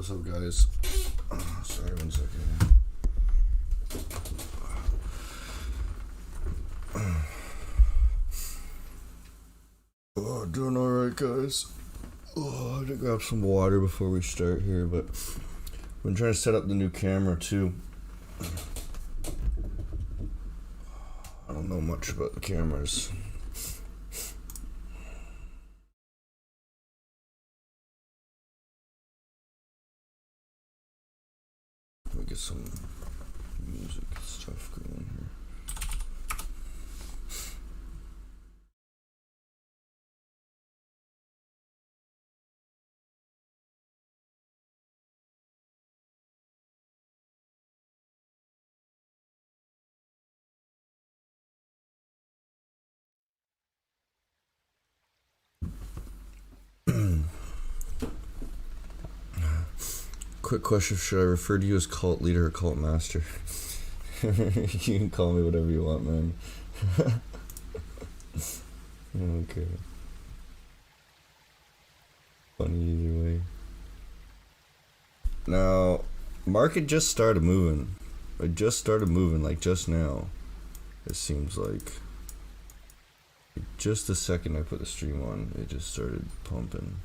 What's up, guys? Sorry, 1 second. Oh, doing alright, guys. Oh, I had to grab some water before we start here, but I've been trying to set up the new camera too. I don't know much about the cameras. Let me get some music stuff going here. Quick question, should I refer to you as cult leader or cult master? You can call me whatever you want, man. Okay. Funny either way. Now, market just started moving. It just started moving, like just now. It seems like. Just the second I put the stream on, it just started pumping.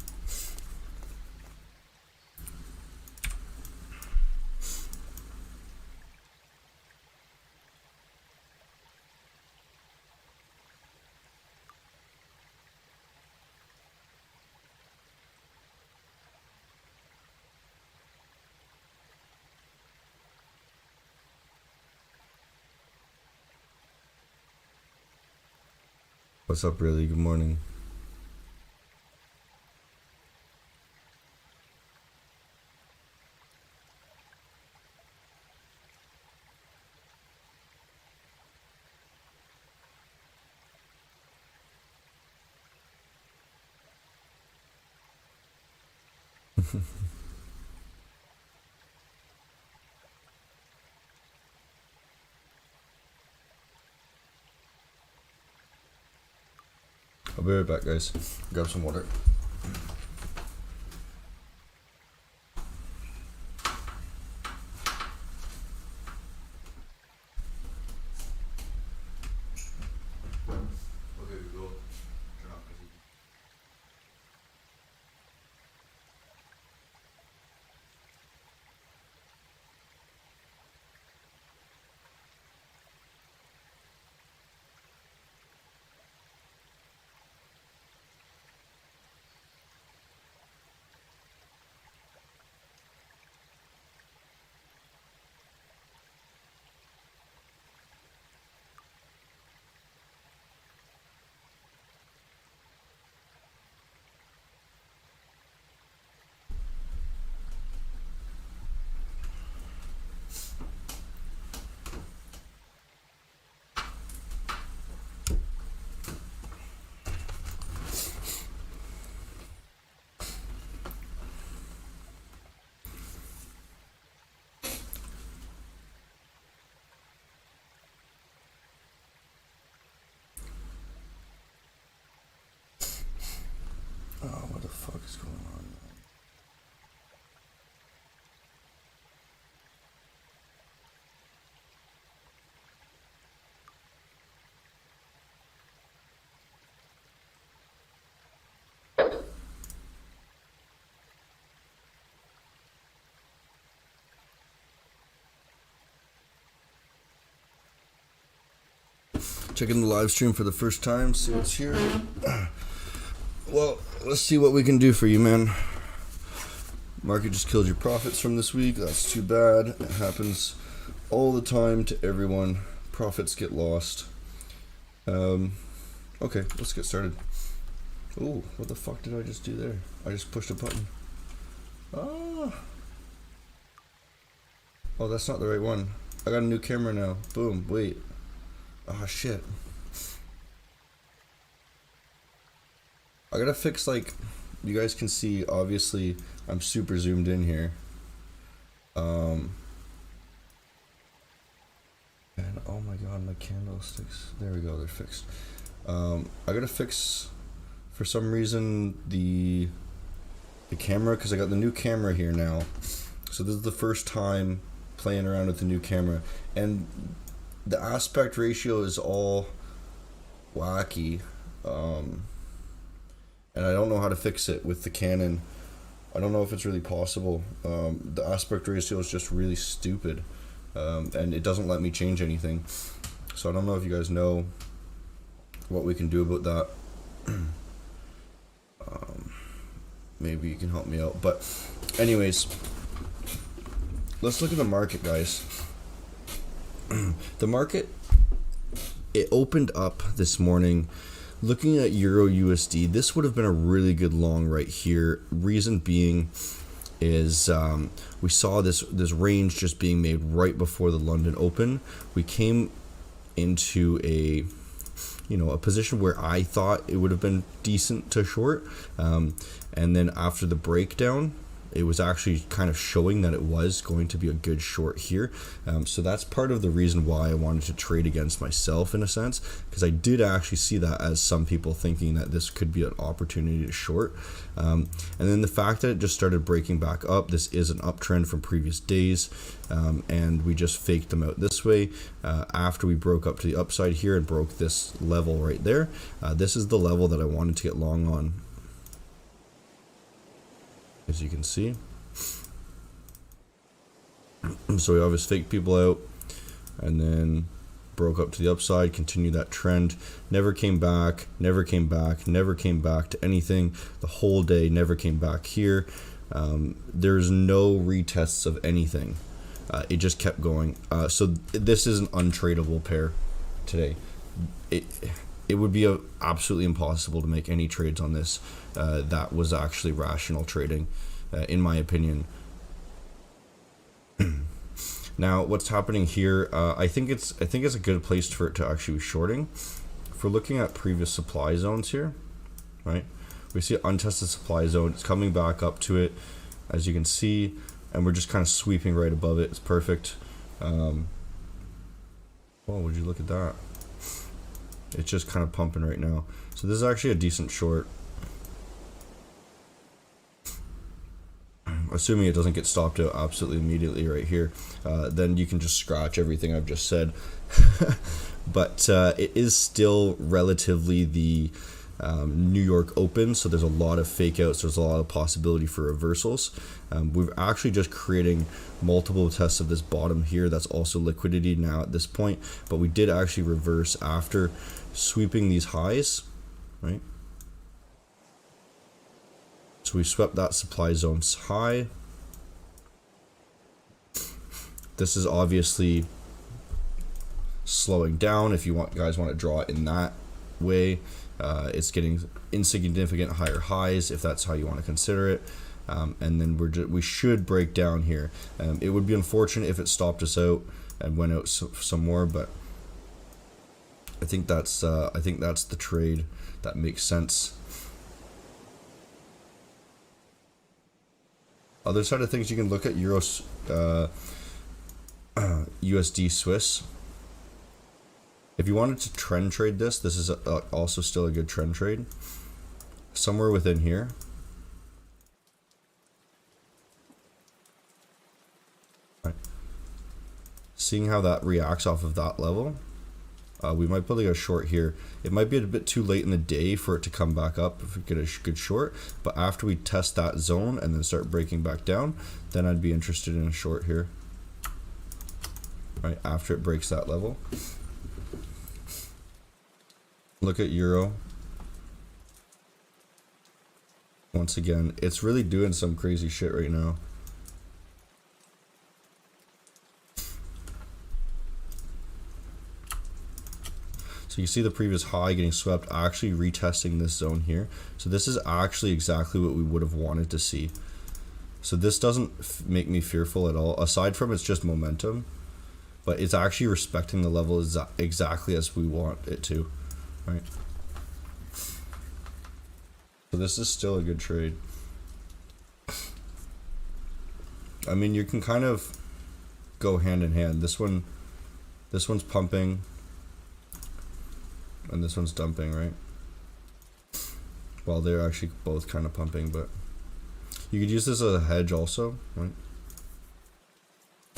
What's up, really? Good morning. I'll be right back, guys. Grab some water. Oh, what the fuck is going on, man? Checking the live stream for the first time, see what's here. Well, let's see what we can do for you, man. Market just killed your profits from this week. That's too bad. It happens all the time to everyone. Profits get lost. Okay, let's get started. Ooh, what the fuck did I just do there? I just pushed a button. Oh, that's not the right one. I got a new camera now. Boom, wait. Oh, shit. I gotta fix, like, you guys can see, obviously, I'm super zoomed in here. And, oh my god, my candlesticks. There we go, they're fixed. I gotta fix, for some reason, the the camera, because I got the new camera here now. So this is the first time playing around with the new camera, and the aspect ratio is all wacky, and I don't know how to fix it with the Canon. I don't know if it's really possible. The aspect ratio is just really stupid, and it doesn't let me change anything. So I don't know if you guys know what we can do about that. Maybe you can help me out. But anyways, let's look at the market, guys. The market, it opened up this morning. Looking at Euro USD, this would have been a really good long right here. Reason being is we saw this range just being made right before the London Open. We came into a position where I thought it would have been decent to short, and then after the breakdown, it was actually kind of showing that it was going to be a good short here. So that's part of the reason why I wanted to trade against myself in a sense, because I did actually see that as some people thinking that this could be an opportunity to short. And then the fact that it just started breaking back up, this is an uptrend from previous days, and we just faked them out this way after we broke up to the upside here and broke this level right there. This is the level that I wanted to get long on, as you can see. So we always faked people out and then broke up to the upside, continued that trend, never came back, never came back, never came back to anything the whole day, never came back here. There's no retests of anything. It just kept going. So this is an untradeable pair today. It would be absolutely impossible to make any trades on this. That was actually rational trading, in my opinion. Now, what's happening here? I think it's a good place for it to actually be shorting. If we're looking at previous supply zones here, right? We see an untested supply zone. It's coming back up to it, as you can see, and we're just kind of sweeping right above it. It's perfect. Well, would you look at that? It's just kind of pumping right now. So this is actually a decent short. Assuming it doesn't get stopped out absolutely immediately right here, then you can just scratch everything I've just said. But it is still relatively the New York Open, so there's a lot of fake outs, there's a lot of possibility for reversals. We're actually just creating multiple tests of this bottom here. That's also liquidity now at this point, but we did actually reverse after sweeping these highs, right? So we swept that supply zone's high. This is obviously slowing down if you guys want to draw it in that way. It's getting insignificant higher highs if that's how you want to consider it. And then we should break down here. It would be unfortunate if it stopped us out and went out some more, but I think that's the trade that makes sense. Other side of things, you can look at USD Swiss. If you wanted to trend trade this is also still a good trend trade. Somewhere within here. Right. Seeing how that reacts off of that level. We might be able to get a short here. It might be a bit too late in the day for it to come back up if we get a good short, but after we test that zone and then start breaking back down, then I'd be interested in a short here. Right after it breaks that level. Look at Euro. Once again, it's really doing some crazy shit right now. So you see the previous high getting swept, actually retesting this zone here. So this is actually exactly what we would have wanted to see. So this doesn't make me fearful at all, aside from it's just momentum. But it's actually respecting the level exactly as we want it to, right? So this is still a good trade. I mean, you can kind of go hand in hand. This one's pumping. And this one's dumping, right? Well, they're actually both kind of pumping, but You could use this as a hedge also, right?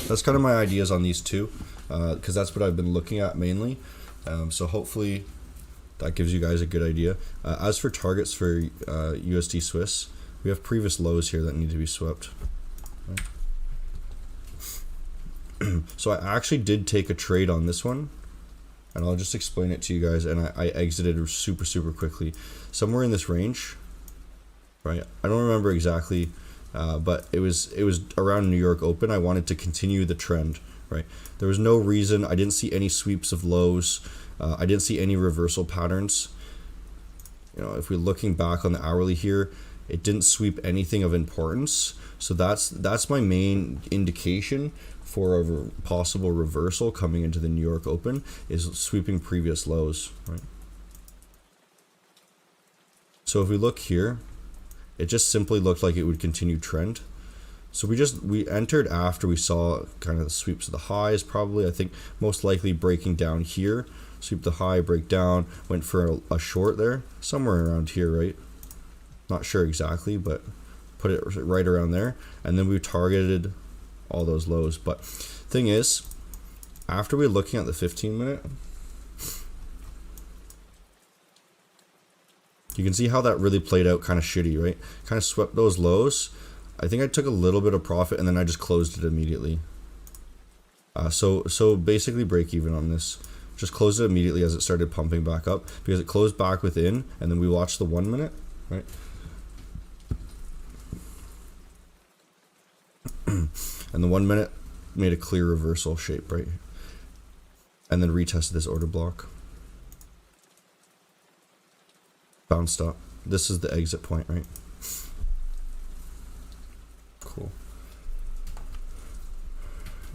That's kind of my ideas on these two, because that's what I've been looking at mainly. So hopefully that gives you guys a good idea. As for targets for USD Swiss, we have previous lows here that need to be swept. Right? So I actually did take a trade on this one, and I'll just explain it to you guys. And I exited super quickly, somewhere in this range, right? I don't remember exactly, but it was around New York Open. I wanted to continue the trend, right? There was no reason. I didn't see any sweeps of lows. I didn't see any reversal patterns. You know, if we're looking back on the hourly here, it didn't sweep anything of importance. So that's my main indication for a possible reversal coming into the New York Open, is sweeping previous lows, right? So if we look here, it just simply looked like it would continue trend. So we entered after we saw kind of the sweeps of the highs, probably. I think most likely breaking down here, sweep the high, break down, went for a short there, somewhere around here, right? Not sure exactly, but put it right around there. And then we targeted all those lows. But thing is, after we're looking at the 15-minute, you can see how that really played out kind of shitty, right? Kind of swept those lows. I think I took a little bit of profit and then I just closed it immediately. So basically break even on this. Just closed it immediately as it started pumping back up, because it closed back within, and then we watched the 1 minute, right? And the 1 minute made a clear reversal shape, right? And then retested this order block. Bounced up. This is the exit point, right? Cool.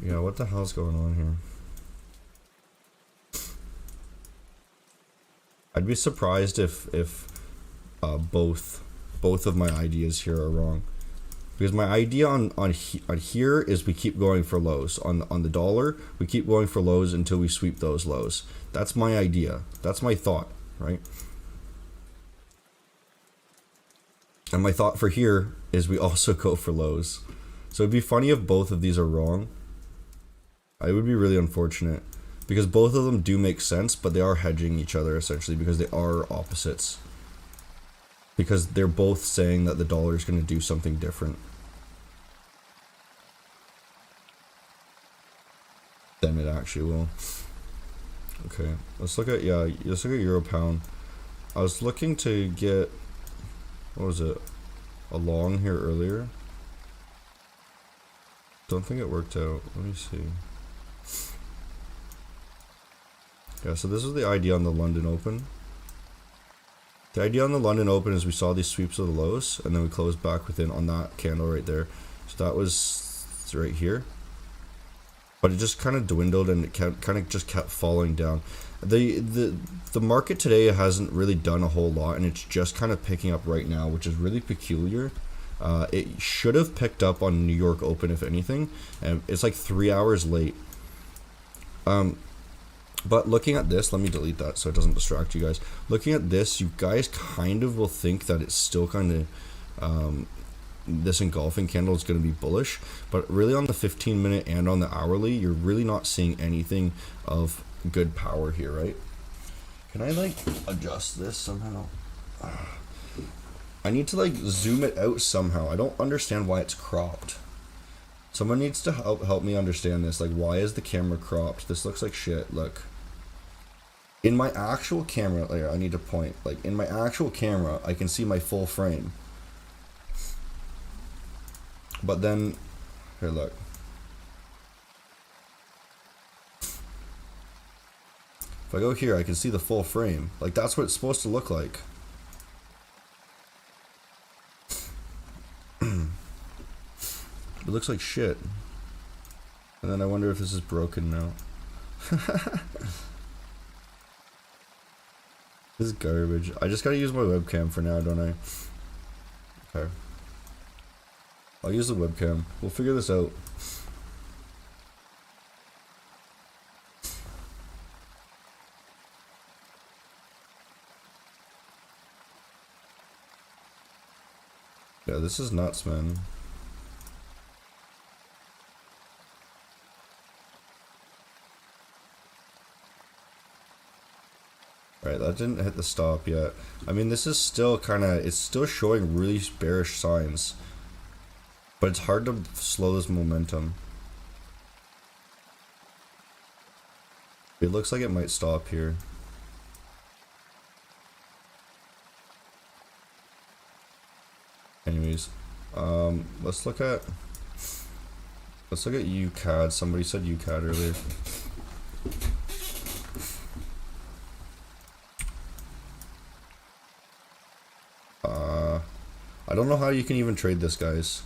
Yeah, what the hell's going on here? I'd be surprised if both of my ideas here are wrong. Because my idea on here is we keep going for lows. On the dollar, we keep going for lows until we sweep those lows. That's my idea. That's my thought, right? And my thought for here is we also go for lows. So it'd be funny if both of these are wrong. It would be really unfortunate, because both of them do make sense, but they are hedging each other essentially, because they are opposites. Because they're both saying that the dollar is going to do something different than it actually will. Okay, let's look at Euro Pound. I was looking to get, what was it, a long here earlier. Don't think it worked out. Let me see. Yeah, so this is the idea on the London Open. The idea on the London Open is we saw these sweeps of the lows, and then we closed back within on that candle right there. So that was right here. But it just kind of dwindled, and it kind of just kept falling down. The market today hasn't really done a whole lot, and it's just kind of picking up right now, which is really peculiar. It should have picked up on New York Open, if anything, and it's like 3 hours late. But looking at this, let me delete that so it doesn't distract you guys. Looking at this, you guys kind of will think that it's still kind of, this engulfing candle is going to be bullish. But really on the 15-minute and on the hourly, you're really not seeing anything of good power here, right? Can I, like, adjust this somehow? I need to, like, zoom it out somehow. I don't understand why it's cropped. Someone needs to help me understand this. Like, why is the camera cropped? This looks like shit. Look. In my actual camera, like, I need to point. Like, in my actual camera, I can see my full frame. But then, here, look. If I go here, I can see the full frame. Like, that's what it's supposed to look like. It looks like shit. And then I wonder if this is broken now. This is garbage. I just gotta use my webcam for now, don't I? Okay. I'll use the webcam. We'll figure this out. Yeah, this is nuts, man. Right, that didn't hit the stop yet. I mean, this is still kind of, it's still showing really bearish signs. But it's hard to slow this momentum. It looks like it might stop here. Anyways, let's look at UCAD. Somebody said UCAD earlier. I don't know how you can even trade this, guys.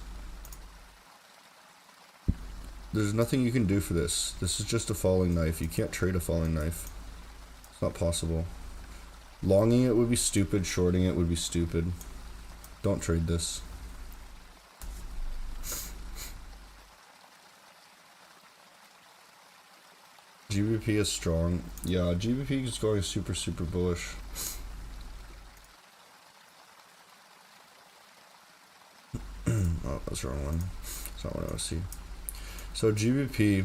There's nothing you can do for this. This is just a falling knife. You can't trade a falling knife. It's not possible. Longing it would be stupid. Shorting it would be stupid. Don't trade this. GBP is strong. Yeah, GBP is going super, super bullish. Oh, that's the wrong one. That's not what I want to see. So GBP,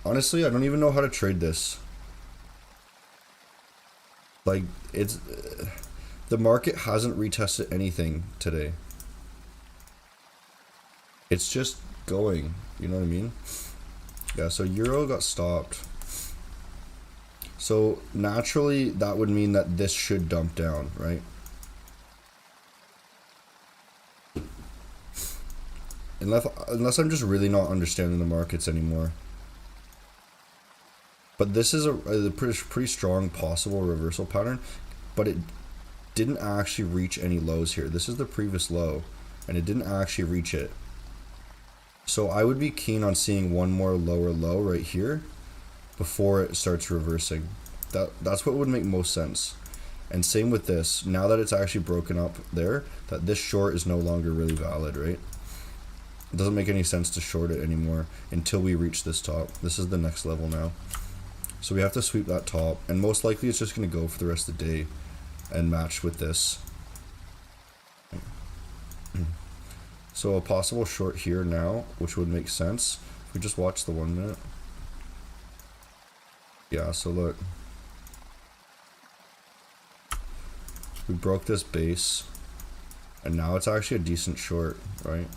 honestly, I don't even know how to trade this. Like, it's, the market hasn't retested anything today. It's just going, you know what I mean? Yeah, so Euro got stopped. So naturally, that would mean that this should dump down, right? Unless I'm just really not understanding the markets anymore. But this is a pretty strong possible reversal pattern, but it didn't actually reach any lows here. This is the previous low, and it didn't actually reach it. So I would be keen on seeing one more lower low right here before it starts reversing. That's what would make most sense. And same with this. Now that it's actually broken up there, that this short is no longer really valid, right? It doesn't make any sense to short it anymore until we reach this top. This is the next level now. So we have to sweep that top, and most likely it's just going to go for the rest of the day and match with this. So a possible short here now, which would make sense if we just watch the 1 minute. Yeah, so look. We broke this base, and now it's actually a decent short, right?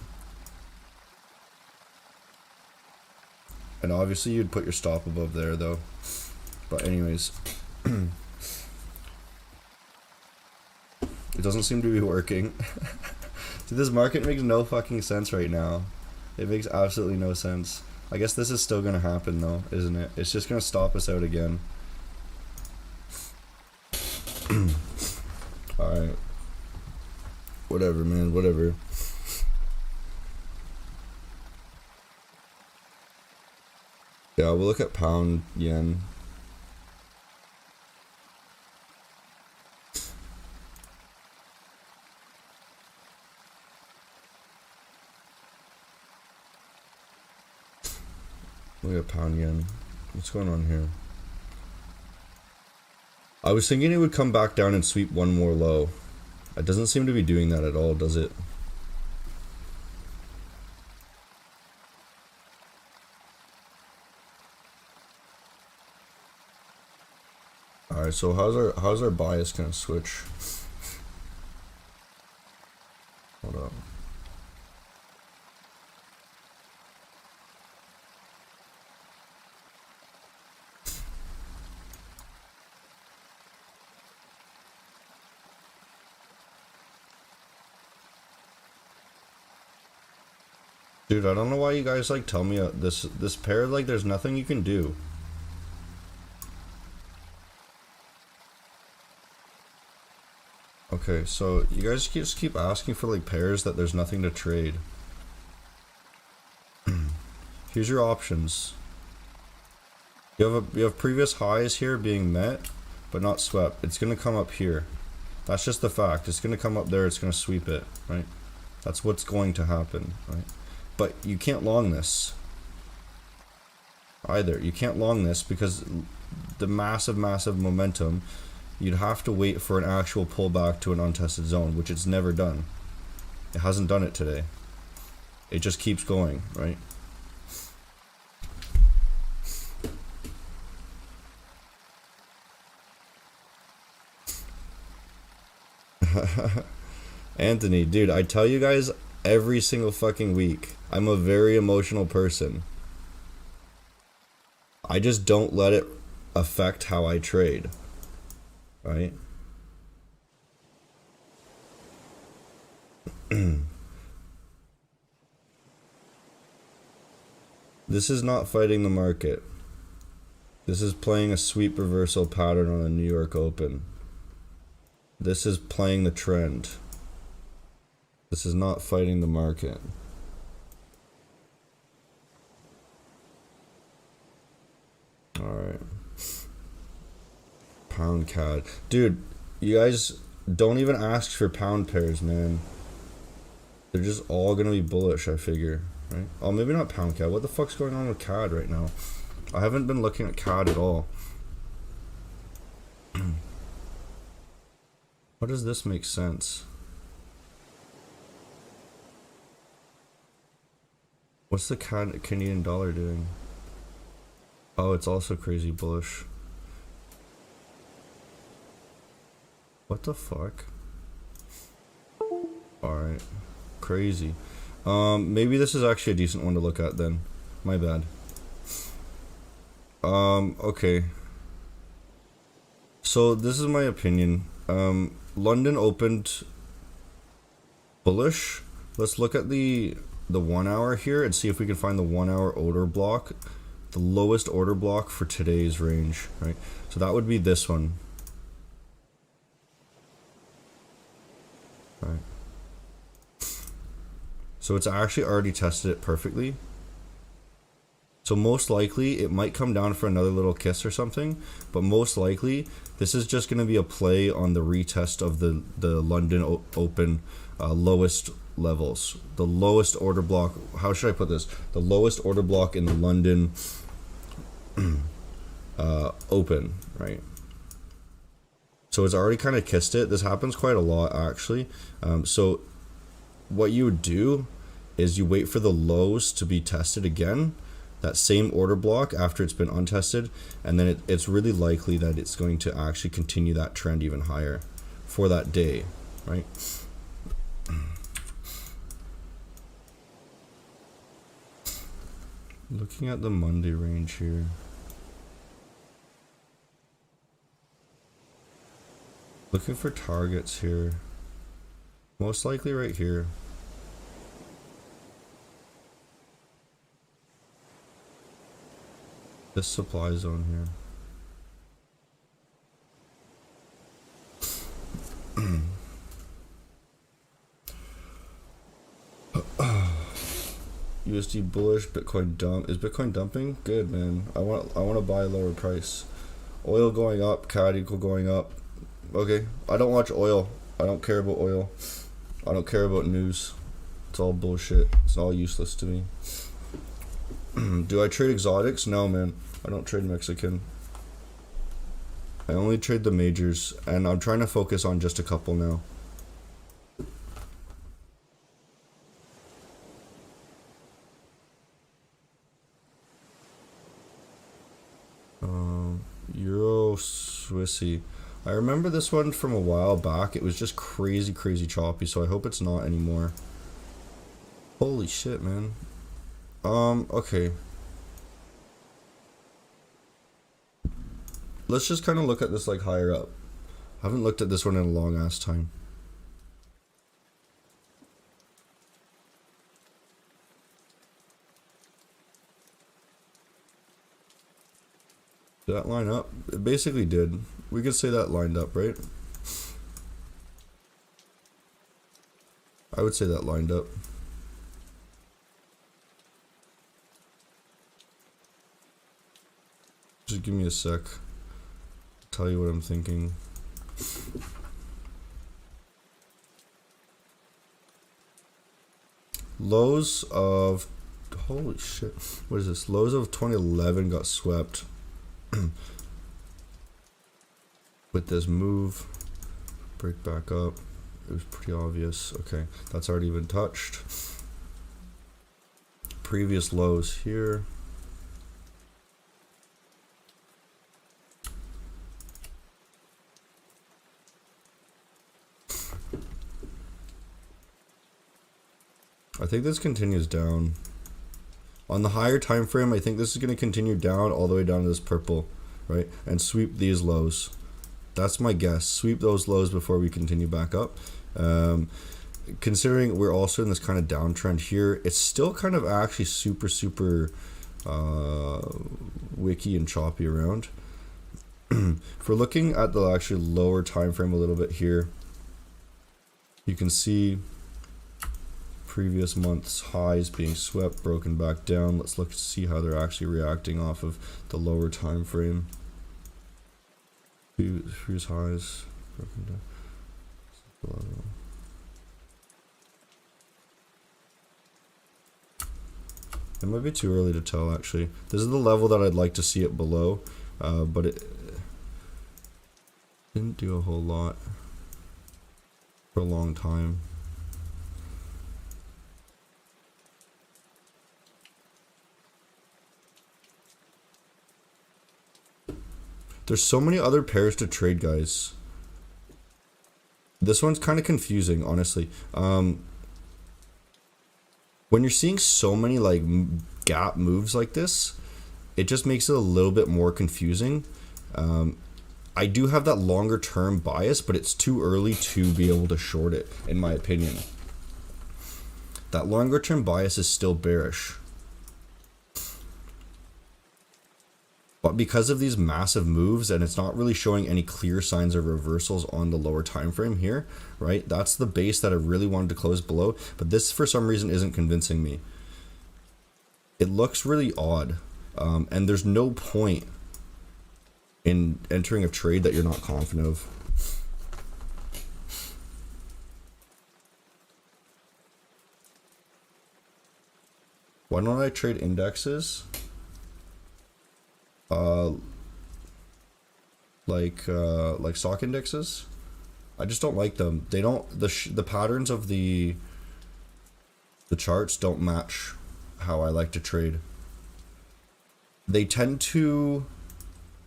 And obviously you'd put your stop above there though. But anyways, it doesn't seem to be working. Dude, this market makes no fucking sense right now. It makes absolutely no sense. I guess this is still gonna happen though, isn't it? It's just gonna stop us out again. Alright. Whatever, man, whatever. Yeah, we'll look at pound yen. Look at pound yen. What's going on here? I was thinking it would come back down and sweep one more low. It doesn't seem to be doing that at all, does it? Alright, so how's our bias gonna switch? Hold up. Dude, I don't know why you guys like tell me this pair, like there's nothing you can do. Okay, so you guys just keep asking for like pairs that there's nothing to trade. Here's your options. You have previous highs here being met, but not swept. It's gonna come up here. That's just the fact. It's gonna come up there. It's gonna sweep it, right? That's what's going to happen, right? But you can't long this either. You can't long this because the massive momentum. You'd have to wait for an actual pullback to an untested zone, which it's never done. It hasn't done it today. It just keeps going, right? Anthony, dude, I tell you guys every single fucking week, I'm a very emotional person. I just don't let it affect how I trade, right? This is not fighting the market. This is playing a sweep reversal pattern on the New York Open. This is playing the trend. This is not fighting the market. Alright. Pound CAD. Dude, you guys don't even ask for pound pairs, man. They're just all gonna be bullish, I figure. Right? Oh, maybe not pound CAD. What the fuck's going on with CAD right now? I haven't been looking at CAD at all. How does this make sense? What's the Canadian dollar doing? Oh, it's also crazy bullish. What the fuck? Alright. Crazy. Maybe this is actually a decent one to look at then. My bad. Okay. So this is my opinion. London opened bullish. Let's look at the 1 hour here and see if we can find the 1 hour order block, the lowest order block for today's range, right? So that would be this one. Right. So it's actually already tested it perfectly. So most likely it might come down for another little kiss or something, but most likely this is just going to be a play on the retest of the London Open lowest levels. The lowest order block, how should I put this? The lowest order block in the London Open, right? So it's already kind of kissed it. This happens quite a lot actually. So what you would do is you wait for the lows to be tested again, that same order block after it's been untested, and then it's really likely that it's going to actually continue that trend even higher for that day, right? Looking at the Monday range here. Looking for targets here. Most likely right here. This supply zone here. USD bullish, Bitcoin dump. Is Bitcoin dumping? Good, man. I want to buy a lower price. Oil going up, CAD equal going up. Okay, I don't watch oil. I don't care about oil. I don't care about news. It's all bullshit. It's all useless to me. Do I trade exotics? No, man. I don't trade Mexican. I only trade the majors, and I'm trying to focus on just a couple now. Euro Swissy. I remember this one from a while back. It was just crazy choppy, so I hope it's not anymore. Holy shit, man. Okay. Let's just kind of look at this like higher up. I haven't looked at this one in a long ass time. Did that line up? It basically did. We could say that lined up, right? I would say that lined up. Just give me a sec. Tell you what I'm thinking. Lows of... Holy shit. What is this? Lows of 2011 got swept. With this move. Break back up. It was pretty obvious. Okay, that's already been touched. Previous lows here. I think this continues down. On the higher time frame, I think this is going to continue down all the way down to this purple, right? And sweep these lows. That's my guess. Sweep those lows before we continue back up. Considering we're also in this kind of downtrend here, it's still kind of actually super wicky and choppy around. If we're looking at the actually lower time frame a little bit here, you can see previous month's highs being swept, broken back down. Let's look to see how they're actually reacting off of the lower time frame. Previous highs broken down. It might be too early to tell, actually. This is the level that I'd like to see it below, but it didn't do a whole lot for a long time. There's so many other pairs to trade, guys. This one's kind of confusing, honestly. When you're seeing so many like gap moves like this, it just makes it a little bit more confusing. I do have that longer term bias, but it's too early to be able to short it, in my opinion. That longer term bias is still bearish. But because of these massive moves, and it's not really showing any clear signs of reversals on the lower time frame here, right? That's the base that I really wanted to close below, but this for some reason isn't convincing me. It looks really odd, and there's no point in entering a trade that you're not confident of. Why don't I trade indexes? Like stock indexes. I just don't like them. They don't, the patterns of the charts don't match how I like to trade. They tend to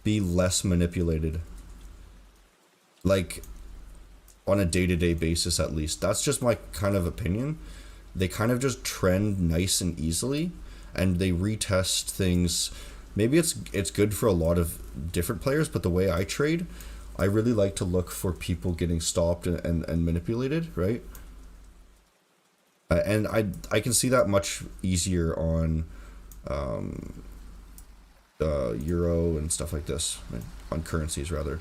be less manipulated, like on a day-to-day basis at least. That's just my kind of opinion. They kind of just trend nice and easily, and they retest things. Maybe it's good for a lot of different players, but the way I trade, I really like to look for people getting stopped and manipulated, right? And I can see that much easier on euro and stuff like this, right? On currencies rather.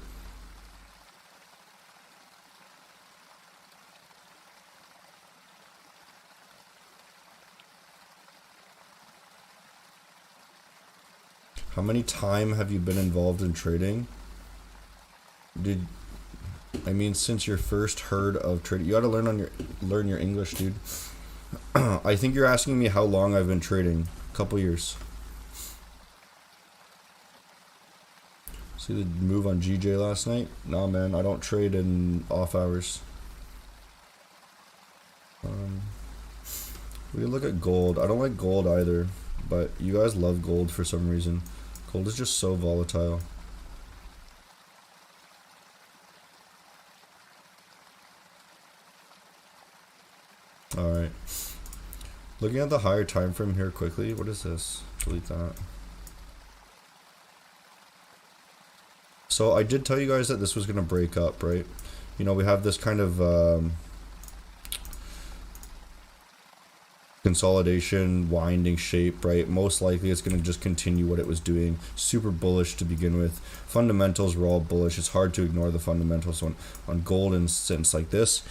How many time have you been involved in trading? I mean, since your first heard of trading, you got to learn your English, dude. I think you're asking me how long I've been trading. A couple years. See the move on GJ last night? Nah, man, I don't trade in off hours. We can look at gold. I don't like gold either, but you guys love gold for some reason. Gold is just so volatile. Alright. Looking at the higher time frame here quickly. What is this? Delete that. So I did tell you guys that this was going to break up, right? You know, we have this kind of consolidation, winding shape, right? Most likely it's going to just continue what it was doing. Super bullish to begin with. Fundamentals were all bullish. It's hard to ignore the fundamentals on gold in a sense like this.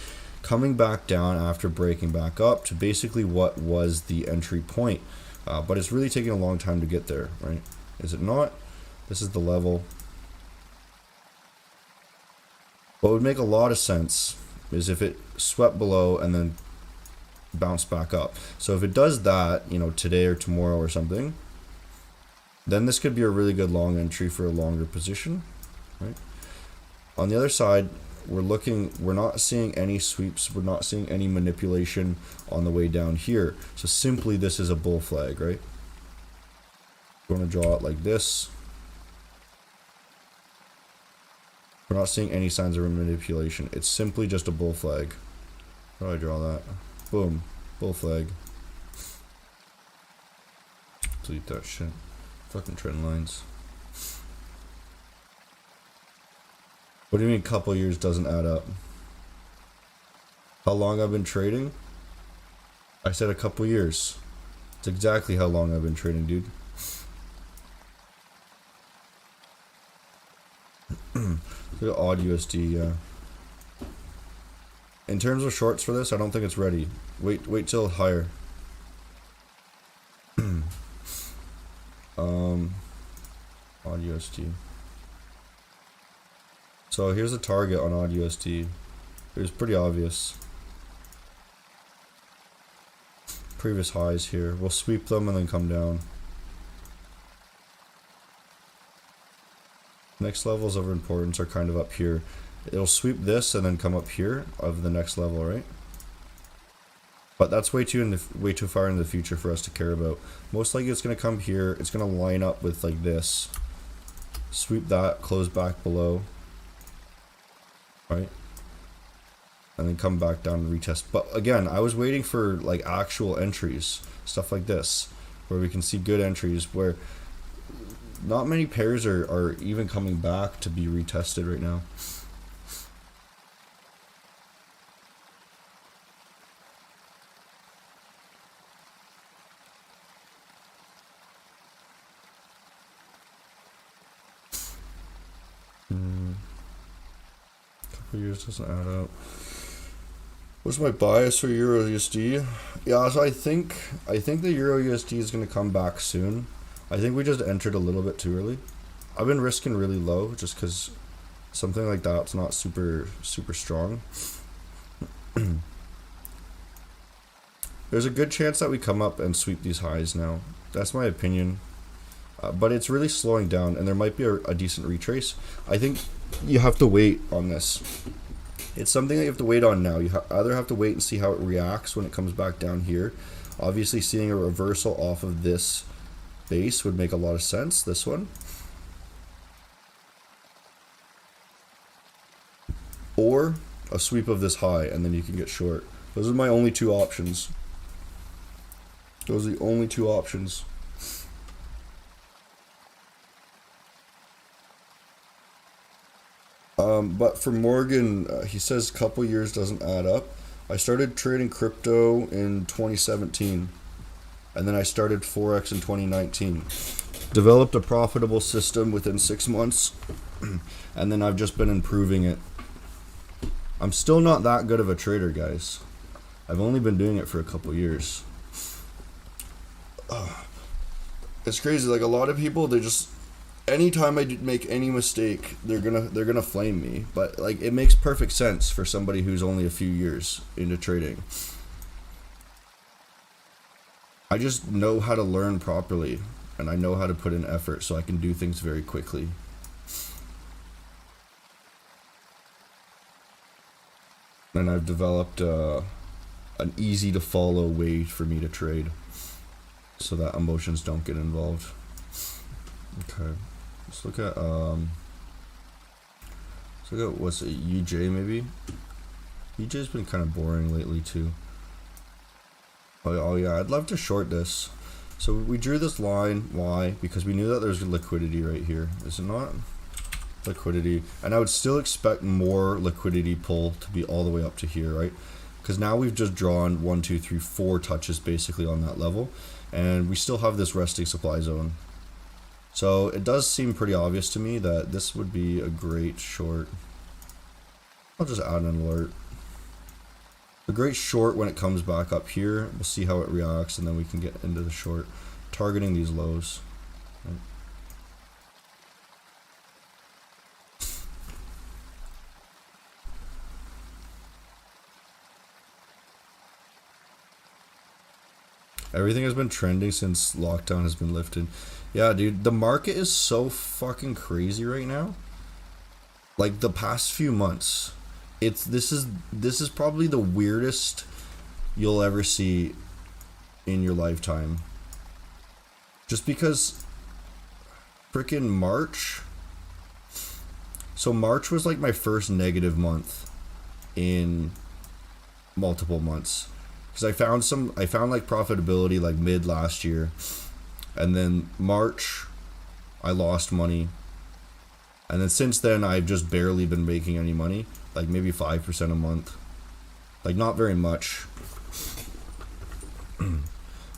Coming back down after breaking back up to basically what was the entry point. But it's really taking a long time to get there, right? Is it not? This is the level. What would make a lot of sense is if it swept below and then bounce back up. So if it does that, you know, today or tomorrow or something, then this could be a really good long entry for a longer position, right? On the other side, we're not seeing any sweeps, we're not seeing any manipulation on the way down here. So simply this is a bull flag, right? We're going to draw it like this. We're not seeing any signs of manipulation. It's simply just a bull flag. How do I draw that? Boom. Bull flag. Delete that shit. Fucking trend lines. What do you mean couple years doesn't add up? How long I've been trading? I said a couple years. It's exactly how long I've been trading, dude. Look at odd USD, yeah. In terms of shorts for this, I don't think it's ready. Wait till higher. Odd USD. So here's a target on odd USD. It was pretty obvious. Previous highs here. We'll sweep them and then come down. Next levels of importance are kind of up here. It'll sweep this and then come up here of the next level, right? But that's way too far in the future for us to care about. Most likely it's going to come here. It's going to line up with like this. Sweep that, close back below. Right? And then come back down and retest. But again, I was waiting for like actual entries. Stuff like this. Where we can see good entries. Where not many pairs are even coming back to be retested right now. Couple years doesn't add up. What's my bias for Euro USD? Yeah, so I think the Euro USD is going to come back soon. I think we just entered a little bit too early. I've been risking really low just because something like that's not super strong. There's a good chance that we come up and sweep these highs now. That's my opinion. But it's really slowing down, and there might be a decent retrace. I think you have to wait on this. It's something that you have to wait on now. You either have to wait and see how it reacts when it comes back down here. Obviously, seeing a reversal off of this base would make a lot of sense, this one. Or a sweep of this high, and then you can get short. Those are my only two options. Those are the only two options. But for Morgan, he says couple years doesn't add up. I started trading crypto in 2017, and then I started Forex in 2019. Developed a profitable system within 6 months, and then I've just been improving it. I'm still not that good of a trader, guys. I've only been doing it for a couple years. It's crazy. Like a lot of people, they just anytime I make any mistake, they're gonna flame me. But like it makes perfect sense for somebody who's only a few years into trading. I just know how to learn properly, and I know how to put in effort so I can do things very quickly. And I've developed an easy to follow way for me to trade so that emotions don't get involved. Okay, let's look at what's it, UJ maybe? UJ's been kind of boring lately too. Oh yeah, I'd love to short this. So we drew this line, why? Because we knew that there's liquidity right here, is it not? Liquidity, and I would still expect more liquidity pull to be all the way up to here, right? Because now we've just drawn 1, 2, 3, 4 touches basically on that level, and we still have this resting supply zone. So it does seem pretty obvious to me that this would be a great short. I'll just add an alert. A great short when it comes back up here. We'll see how it reacts, and then we can get into the short, targeting these lows. Right. Everything has been trending since lockdown has been lifted. Yeah, dude, the market is so fucking crazy right now. Like the past few months, this is probably the weirdest you'll ever see in your lifetime. Just because freaking March. So March was like my first negative month in multiple months, because I found like profitability like mid last year, and then March I lost money, and then since then I've just barely been making any money, like maybe 5% a month, like not very much.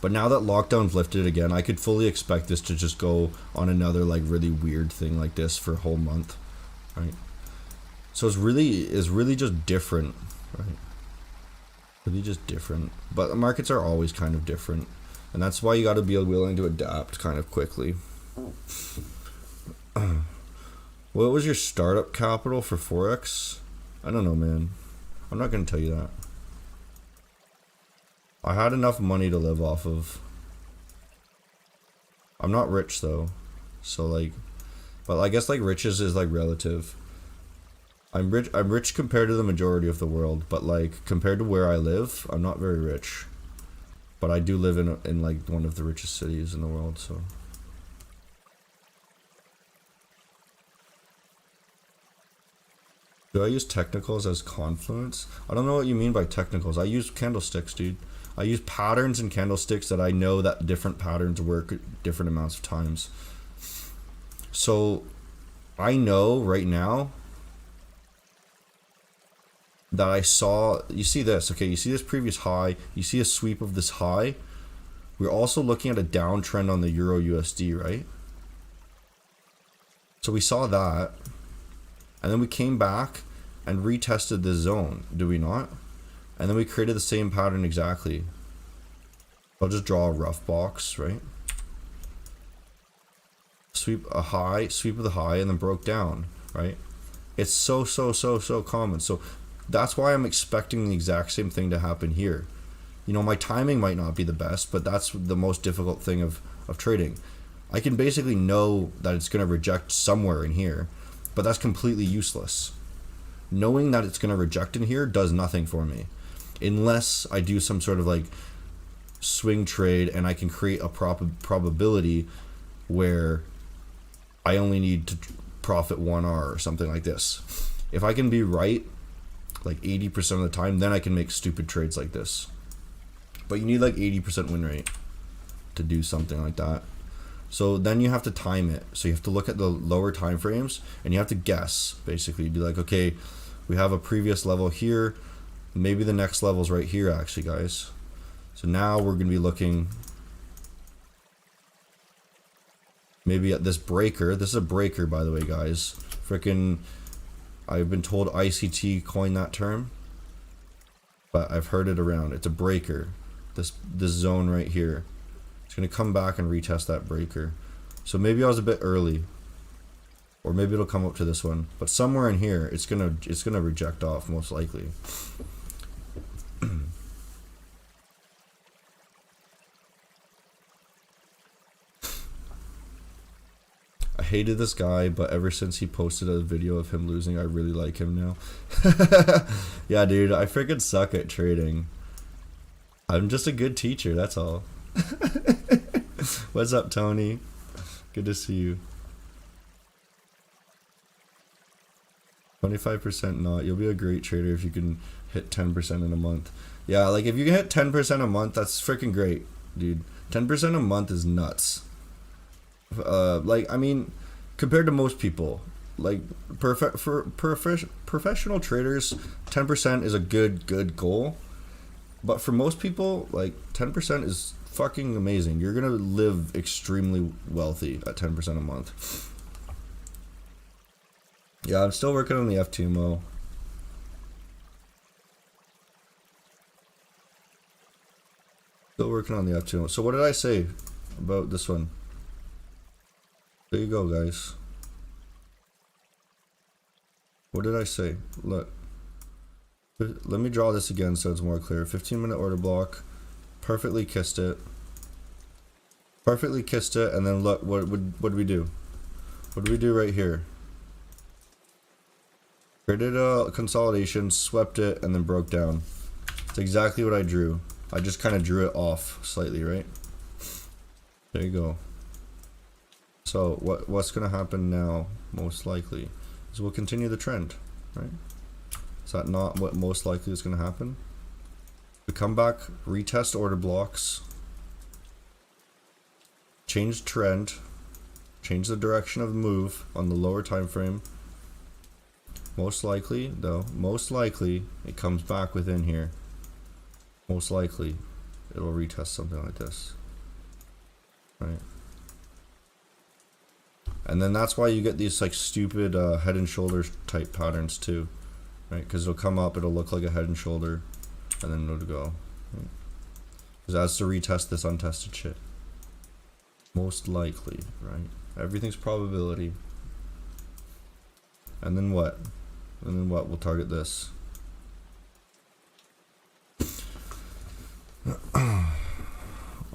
But now that lockdown's lifted again, I could fully expect this to just go on another like really weird thing like this for a whole month, right? So it's really just different, right? Really just different. But the markets are always kind of different, and that's why you got to be willing to adapt kind of quickly. What was your startup capital for Forex? I don't know, man. I'm not gonna tell you that. I had enough money to live off of. I'm not rich though, so like, but I guess like riches is like relative. I'm rich compared to the majority of the world, but like compared to where I live, I'm not very rich. But I do live in like one of the richest cities in the world, so. Do I use technicals as confluence? I don't know what you mean by technicals. I use candlesticks, dude. I use patterns and candlesticks that I know that different patterns work at different amounts of times. So I know right now that I saw, you see this, okay, you see this previous high, you see a sweep of this high. We're also looking at a downtrend on the Euro USD, right? So we saw that, and then we came back and retested the zone, do we not? And then we created the same pattern exactly. I'll just draw a rough box, right? Sweep of the high, and then broke down, right? It's so common. So that's why I'm expecting the exact same thing to happen here. You know, my timing might not be the best, but that's the most difficult thing of trading. I can basically know that it's going to reject somewhere in here, but that's completely useless. Knowing that it's going to reject in here does nothing for me, unless I do some sort of like swing trade and I can create a probability where I only need to profit 1R or something like this. If I can be right like 80% of the time, then I can make stupid trades like this. But you need like 80% win rate to do something like that. So then you have to time it. So you have to look at the lower time frames and you have to guess. Basically, you'd be like, okay, we have a previous level here. Maybe the next level's right here, actually, guys. So now we're going to be looking maybe at this breaker. This is a breaker, by the way, guys. Freaking, I've been told ICT coined that term, but I've heard it around. It's a breaker. This zone right here. It's going to come back and retest that breaker. So maybe I was a bit early, or maybe it'll come up to this one. But somewhere in here, it's gonna reject off most likely. I hated this guy, but ever since he posted a video of him losing, I really like him now. Yeah, dude, I freaking suck at trading. I'm just a good teacher, that's all. What's up, Tony? Good to see you. 25% not. You'll be a great trader if you can hit 10% in a month. Yeah, like if you can hit 10% a month, that's freaking great, dude. 10% a month is nuts. Like, I mean, compared to most people, like professional traders, 10% is a good goal. But for most people, like 10% is fucking amazing. You're gonna live extremely wealthy at 10% a month. Yeah, I'm still working on the FTMO. Still working on the FTMO. So what did I say about this one? There you go, guys. What did I say? Look. Let me draw this again so it's more clear. 15-minute order block. Perfectly kissed it. Perfectly kissed it, and then look, what do we do? What do we do right here? Created a consolidation, swept it, and then broke down. It's exactly what I drew. I just kind of drew it off slightly, right? There you go. So what's going to happen now, most likely, is we'll continue the trend, right? Is that not what most likely is going to happen? We come back, retest order blocks, change trend, change the direction of the move on the lower time frame. Most likely, though, most likely it comes back within here. Most likely it'll retest something like this, right? And then that's why you get these like stupid head and shoulders type patterns too, right? Because it'll come up, it'll look like a head and shoulder, and then it'll go, because that's to retest this untested shit. Most likely, right? Everything's probability. And then what? And then what? We'll target this.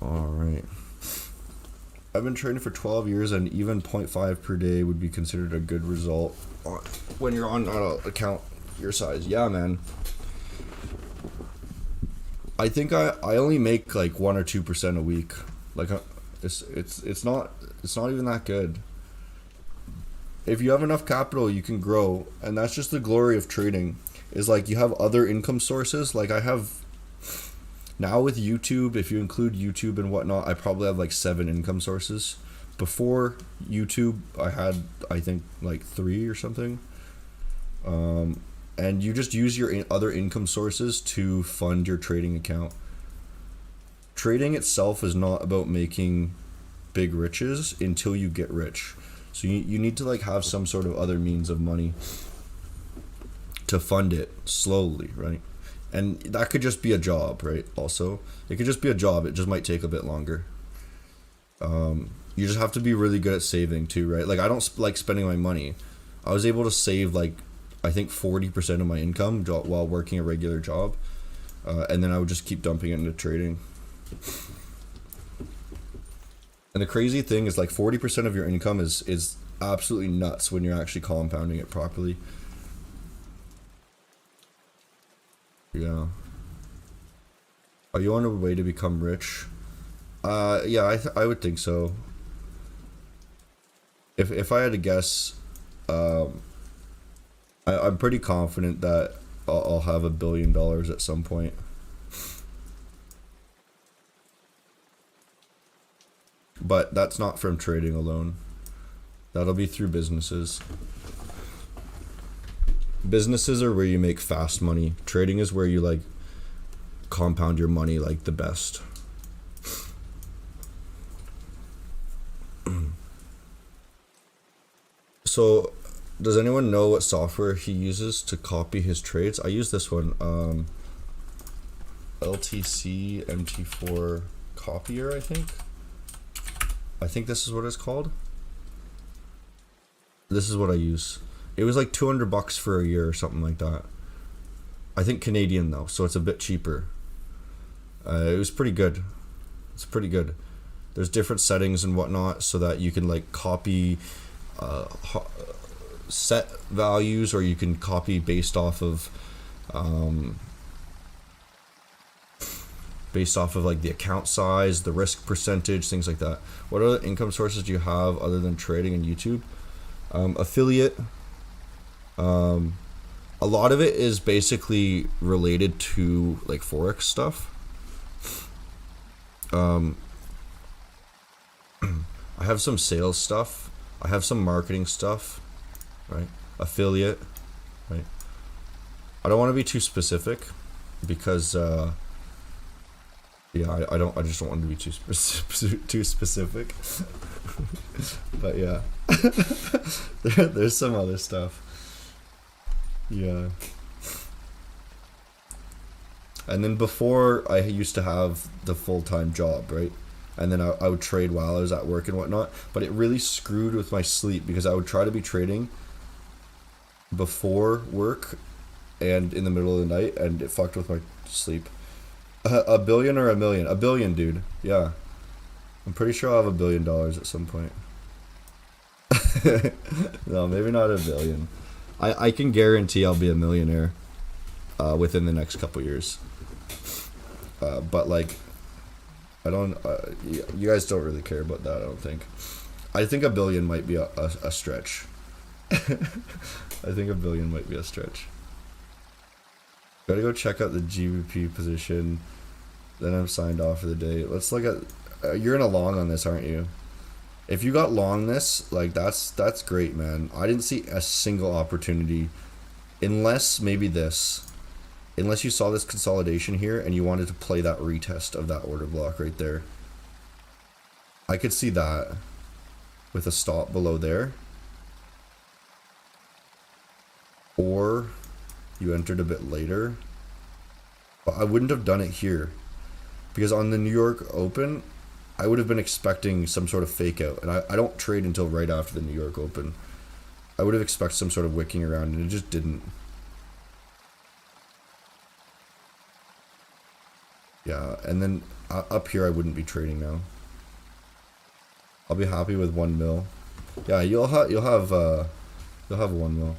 Alright. I've been trading for 12 years, and even 0.5 per day would be considered a good result when you're on an account your size. Yeah, man. I think I only make like 1 or 2% a week. Like it's not even that good. If you have enough capital, you can grow, and that's just the glory of trading. Is like you have other income sources. Like I have now with YouTube, if you include YouTube and whatnot, I probably have like 7 income sources. Before YouTube, I had, I think, like 3 or something. And you just use your other income sources to fund your trading account. Trading itself is not about making big riches until you get rich. So you need to like have some sort of other means of money to fund it slowly, right? And that could just be a job, right? Also, it could just be a job. It just might take a bit longer. You just have to be really good at saving too, right? Like I don't like spending my money. I was able to save like, I think 40% of my income while working a regular job. And then I would just keep dumping it into trading. And the crazy thing is like 40% of your income is absolutely nuts when you're actually compounding it properly. Yeah. Are you on a way to become rich? Yeah, I would think so. If I had to guess, I'm pretty confident that I'll have $1 billion at some point. But that's not from trading alone. That'll be through businesses. Businesses are where you make fast money. Trading is where you like compound your money like the best. So, does anyone know what software he uses to copy his trades? I use this one, LTC MT4 Copier, I think. I think this is what it's called. This is what I use. It was like $200 for a year or something like that. I think Canadian though, so it's a bit cheaper. It was pretty good. It's pretty good. There's different settings and whatnot so that you can like copy set values, or you can copy based off of like the account size, the risk percentage, things like that. What other income sources do you have other than trading and YouTube? Affiliate. A lot of it is basically related to like Forex stuff. I have some sales stuff. I have some marketing stuff, right? Affiliate, right? I don't want to be too specific because yeah, I just don't want to be too specific. But yeah, there's some other stuff. Yeah. And then before, I used to have the full-time job, right? And then I would trade while I was at work and whatnot. But it really screwed with my sleep because I would try to be trading before work and in the middle of the night, and it fucked with my sleep. $1 billion or $1 million? $1 billion, dude. Yeah. I'm pretty sure I'll have $1 billion at some point. No, maybe not $1 billion. I can guarantee I'll be a millionaire within the next couple years. But like, I don't. You guys don't really care about that. I don't think. I think a billion might be a stretch. I think a billion might be a stretch. Gotta go check out the GBP position. Then I'm signed off for the day. Let's look at. You're in a long on this, aren't you? If you got long this, like that's great, man. I didn't see a single opportunity, unless maybe this, unless you saw this consolidation here and you wanted to play that retest of that order block right there. I could see that with a stop below there, or you entered a bit later, but I wouldn't have done it here because on the New York Open I would have been expecting some sort of fake out, and I don't trade until right after the New York Open. I would have expected some sort of wicking around, and it just didn't. Yeah, and then up here I wouldn't be trading now. I'll be happy with 1 mil. Yeah, you'll have 1 mil.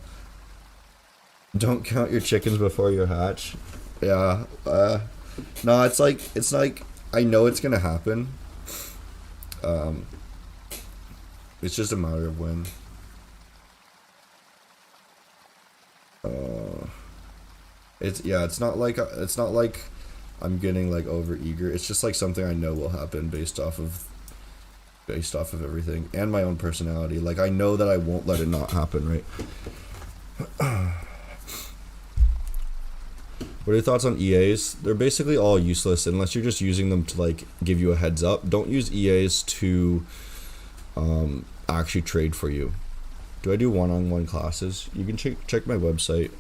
Don't count your chickens before you hatch. Yeah. No, it's like I know it's gonna happen. It's just a matter of when. It's not like I'm getting like over eager. It's just like something I know will happen based off of everything and my own personality. Like I know that I won't let it not happen, right? What are your thoughts on EAs? They're basically all useless unless you're just using them to like give you a heads up. Don't use EAs to actually trade for you. Do I do one-on-one classes? You can check my website.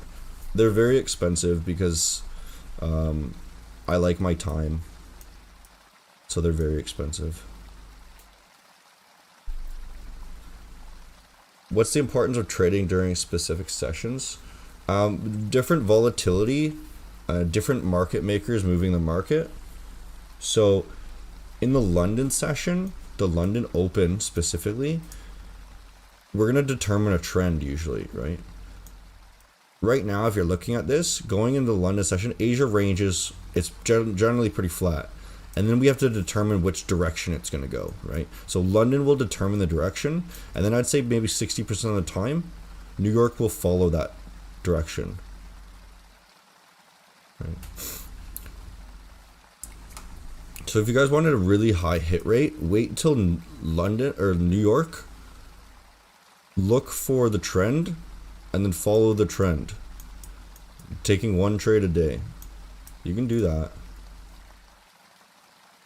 They're very expensive because I like my time, so they're very expensive. What's the importance of trading during specific sessions? Different volatility, different market makers moving the market. So in the London session, the London Open specifically, we're going to determine a trend usually, right? Right now, if you're looking at this, going into the London session, Asia ranges, it's generally pretty flat. And then we have to determine which direction it's going to go, right? So London will determine the direction, and then I'd say maybe 60% of the time, New York will follow that direction. Right. So if you guys wanted a really high hit rate, wait until London or New York, look for the trend, and then follow the trend. Taking one trade a day. You can do that.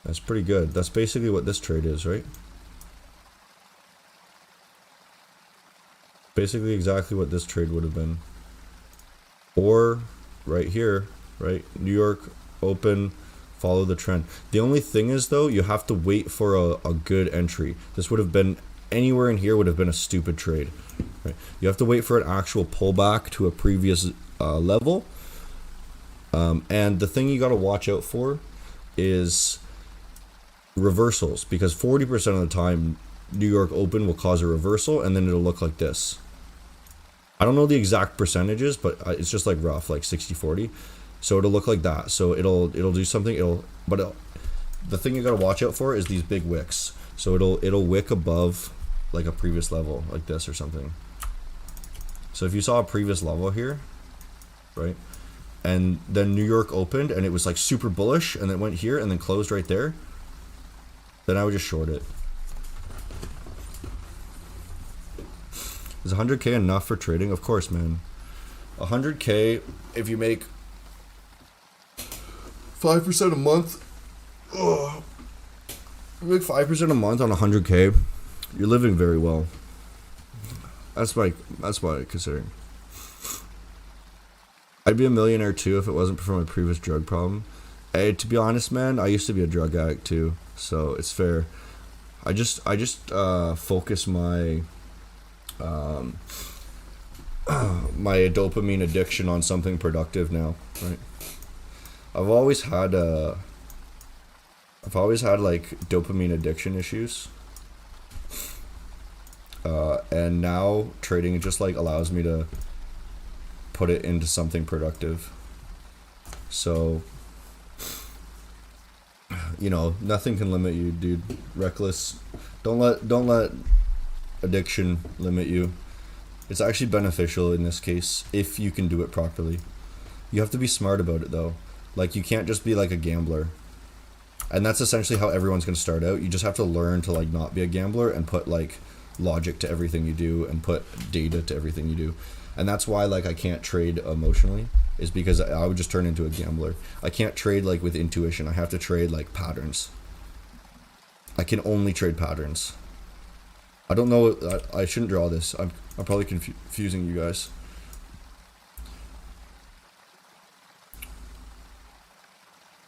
That's pretty good. That's basically what this trade is, right? Basically exactly what this trade would have been. Or right here, right? New York Open, follow the trend. The only thing is though, you have to wait for a good entry. This would have been, anywhere in here would have been a stupid trade. Right? You have to wait for an actual pullback to a previous level. And the thing you got to watch out for is reversals, because 40% of the time New York Open will cause a reversal and then it'll look like this. I don't know the exact percentages, but it's just like rough, like 60-40. So it'll look like that. So it'll do something. The thing you got to watch out for is these big wicks. So it'll wick above like a previous level like this or something. So if you saw a previous level here, right? And then New York opened and it was like super bullish and then went here and then closed right there, then I would just short it. Is 100K enough for trading? Of course, man. 100K, if you make 5% a month, you make 5% a month on 100K, you're living very well. That's what I consider. I'd be a millionaire too if it wasn't for my previous drug problem. Hey, to be honest, man, I used to be a drug addict too, so it's fair. I just focus my my dopamine addiction on something productive now, right? I've always had like dopamine addiction issues, and now trading just like allows me to put it into something productive. So, you know, nothing can limit you, dude. Reckless. Don't let addiction limit you. It's actually beneficial in this case if you can do it properly. You have to be smart about it though. Like, you can't just be like a gambler. And that's essentially how everyone's going to start out. You just have to learn to like not be a gambler and put like logic to everything you do and put data to everything you do. And that's why like I can't trade emotionally, is because I would just turn into a gambler. I can't trade like with intuition. I have to trade like patterns. I can only trade patterns. I don't know. I shouldn't draw this. I'm probably confusing you guys.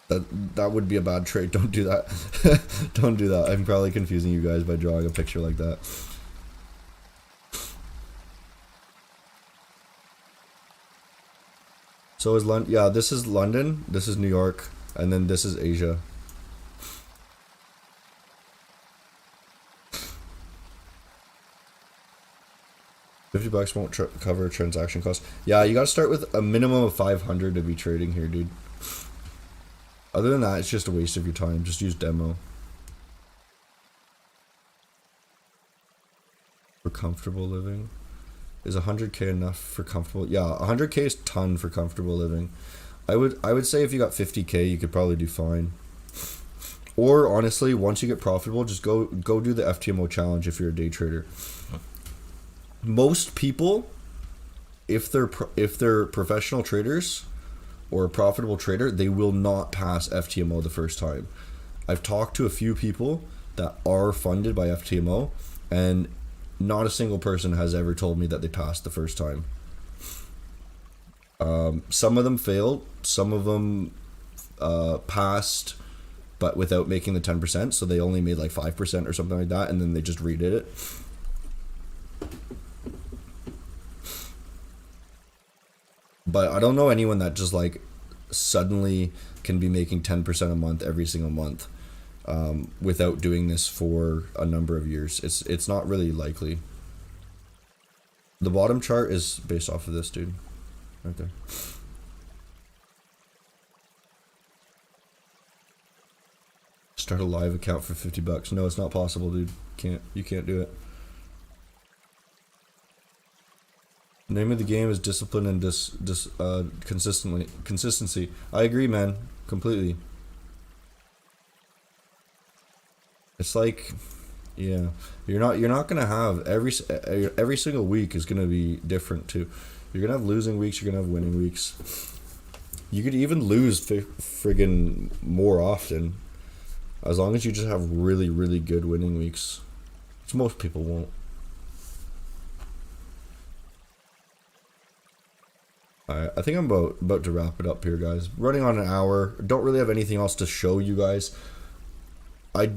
That would be a bad trade. Don't do that. Don't do that. I'm probably confusing you guys by drawing a picture like that. So is London? Yeah, this is London. This is New York, and then this is Asia. $50 won't cover transaction costs. Yeah, you gotta start with a minimum of 500 to be trading here, dude. Other than that, it's just a waste of your time. Just use demo. For comfortable living. Is 100K enough for comfortable? Yeah, 100K is ton for comfortable living. I would say if you got 50K, you could probably do fine. Or honestly, once you get profitable, just go do the FTMO challenge if you're a day trader. Most people, if they're professional traders or a profitable trader, they will not pass FTMO the first time. I've talked to a few people that are funded by FTMO, and not a single person has ever told me that they passed the first time. Some of them failed, some of them passed, but without making the 10%, so they only made like 5% or something like that, and then they just redid it. But I don't know anyone that just like suddenly can be making 10% a month every single month without doing this for a number of years. It's not really likely. The bottom chart is based off of this, dude. Right there. Start a live account for $50. No, it's not possible, dude. You can't do it. The name of the game is discipline and consistency. I agree, man, completely. It's like, yeah, you're not gonna have every single week is gonna be different too. You're gonna have losing weeks. You're gonna have winning weeks. You could even lose friggin' more often, as long as you just have really, really good winning weeks, which most people won't. Alright, I think I'm about to wrap it up here, guys. Running on an hour. Don't really have anything else to show you guys. I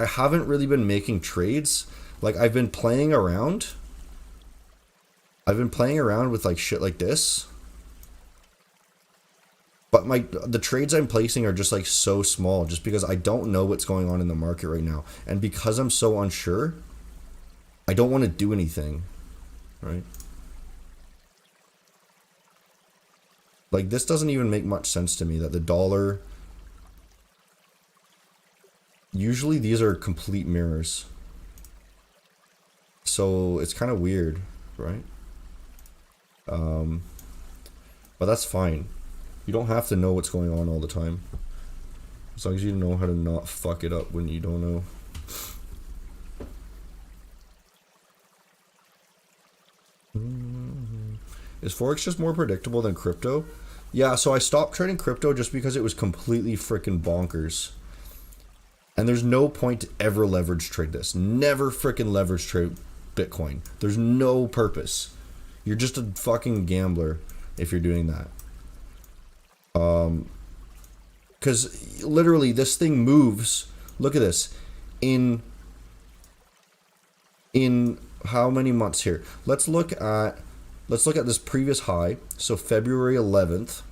haven't really been making trades. Like, I've been playing around. I've been playing around with like shit like this. But the trades I'm placing are just like so small, just because I don't know what's going on in the market right now. And because I'm so unsure, I don't want to do anything. Right? Like, this doesn't even make much sense to me, that the dollar... Usually these are complete mirrors. So it's kind of weird, right? But that's fine. You don't have to know what's going on all the time. As long as you know how to not fuck it up when you don't know. Is Forex just more predictable than crypto? Yeah, so I stopped trading crypto just because it was completely freaking bonkers. And there's no point to ever leverage trade this. Never freaking leverage trade Bitcoin. There's no purpose. You're just a fucking gambler if you're doing that. Because literally this thing moves. Look at this. In how many months here? Let's look at this previous high. So February 11th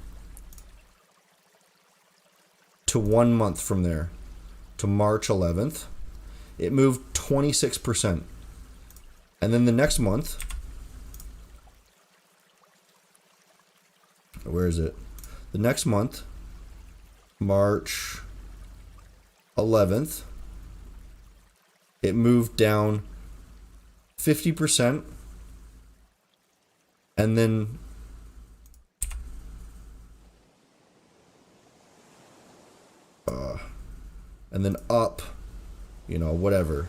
to 1 month from there to March 11th, it moved 26%. And then the next month, Where is it? The next month, March 11th, it moved down 50%, and then up, whatever,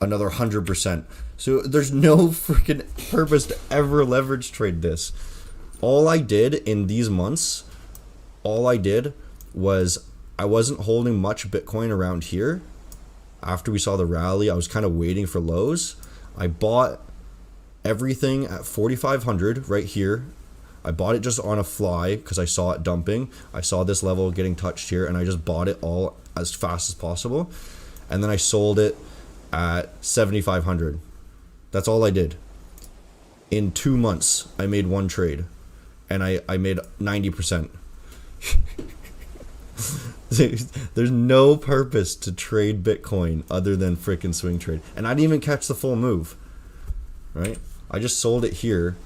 another 100%. So there's no freaking purpose to ever leverage trade this. All I did in these months, was I wasn't holding much Bitcoin around here. After we saw the rally, I was kind of waiting for lows. I bought everything at 4,500 right here. I bought it just on a fly because I saw it dumping. I saw this level getting touched here, and I just bought it all as fast as possible. And then I sold it at 7,500. That's all I did. In 2 months, I made one trade, and I made 90%. There's no purpose to trade Bitcoin other than freaking swing trade. And I didn't even catch the full move, right? I just sold it here.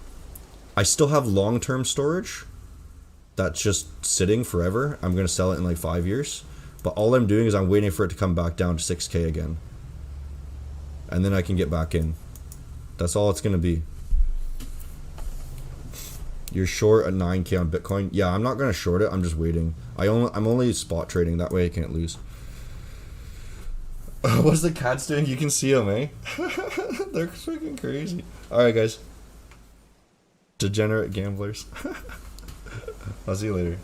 I still have long-term storage that's just sitting forever. I'm going to sell it in like 5 years. But all I'm doing is I'm waiting for it to come back down to 6K again. And then I can get back in. That's all it's going to be. You're short at 9K on Bitcoin. Yeah, I'm not going to short it. I'm just waiting. I'm only spot trading. That way I can't lose. What's the cats doing? You can see them, eh? They're freaking crazy. All right, guys. Degenerate gamblers. I'll see you later.